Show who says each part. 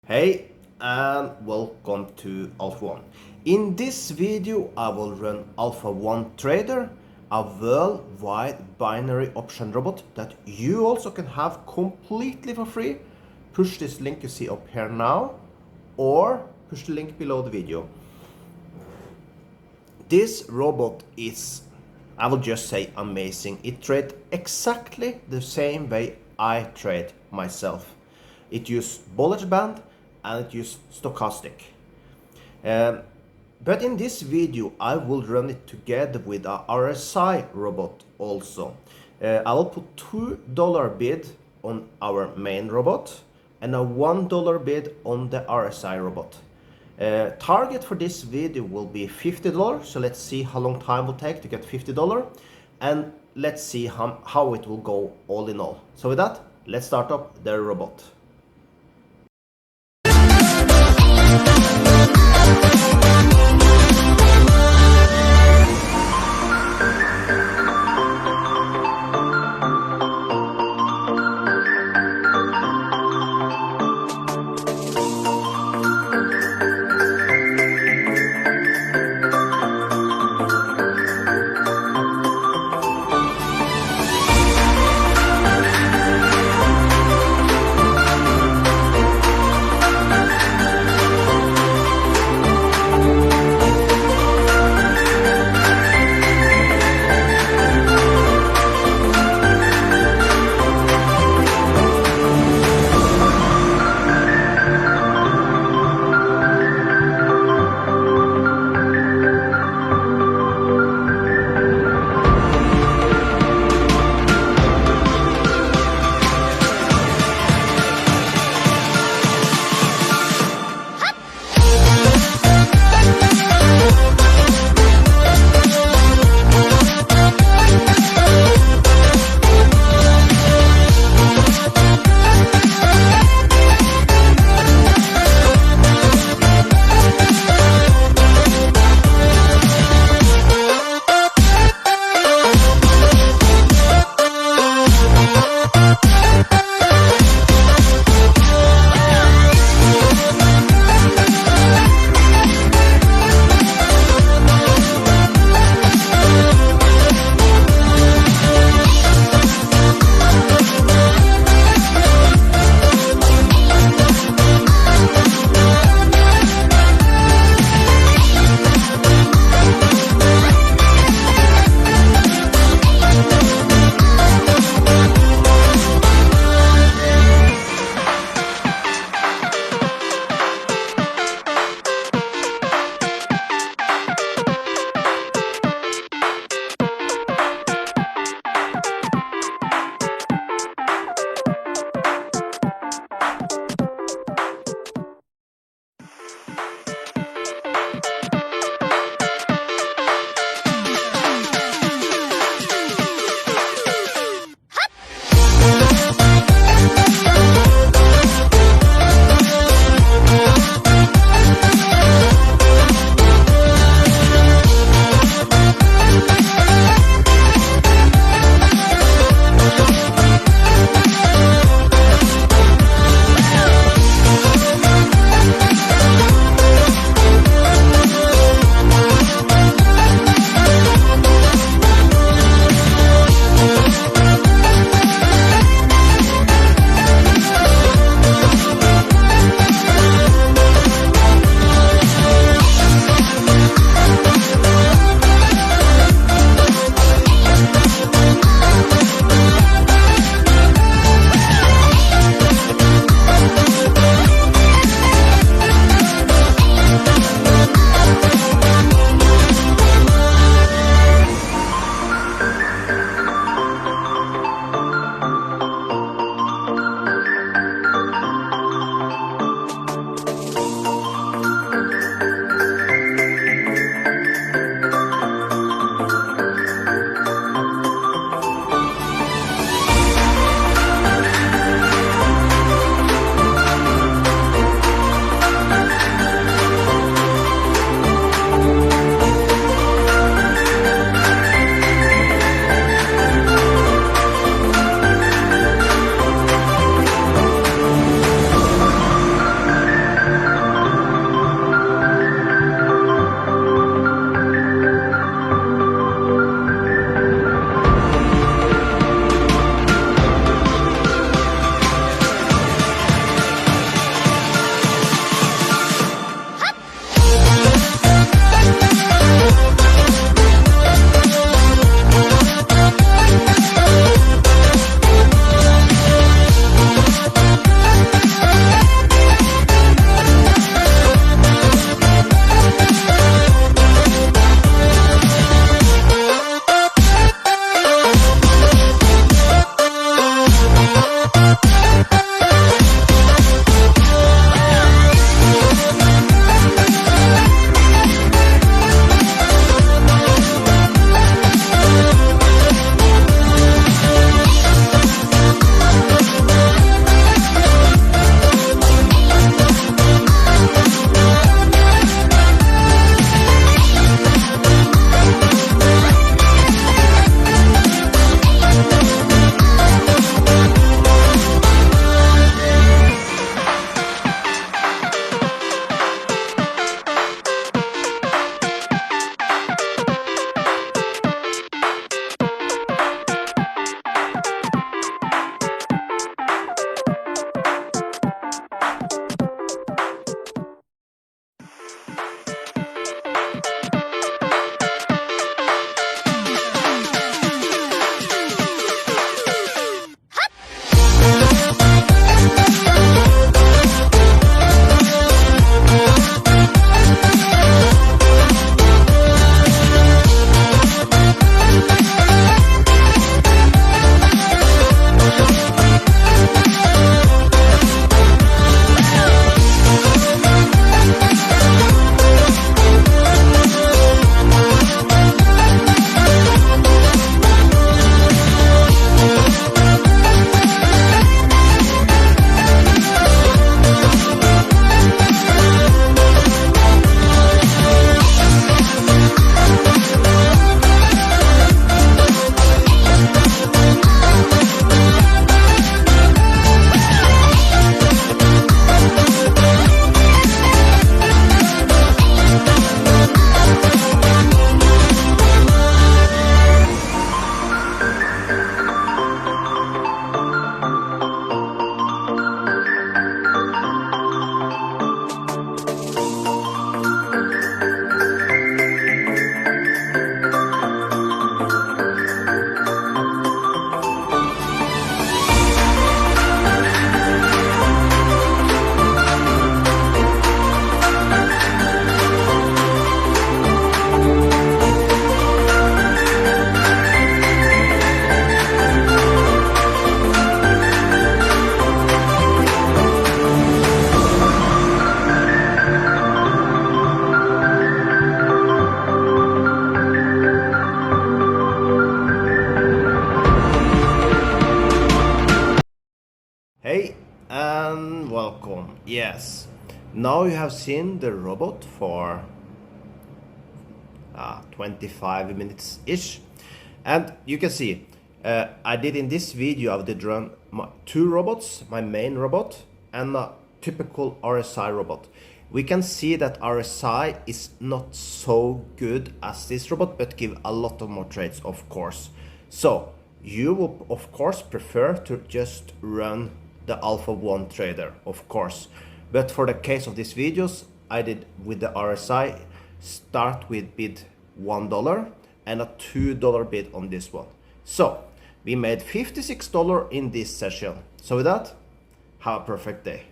Speaker 1: Hey and welcome to Alpha 1. In this video I will run Alpha 1 Trader, a worldwide binary option robot that you also can have completely for free. Push this link you see up here now or push the link below the video. This robot is, I will just say, amazing. It trades exactly the same way I trade myself. It uses Bollinger Band and it uses stochastic. But in this video I will run it together with a RSI robot also. I will put $2 bid on our main robot and a $1 bid on the RSI robot. Target for this video will be $50, so let's see how long time it will take to get $50 and let's see how it will go all in all. So with that, let's start up the robot. Now you have seen the robot for 25 minutes ish, and you can see I did in this video I did run two robots, my main robot and a typical RSI robot. We can see that RSI is not so good as this robot, but give a lot of more trades, of course. So you will of course prefer to just run the Alpha 1 trader, of course, but for the case of these videos I did with the RSI start with bid $1 and a $2 bid on this one. So we made $56 in this session. So with that, have a perfect day.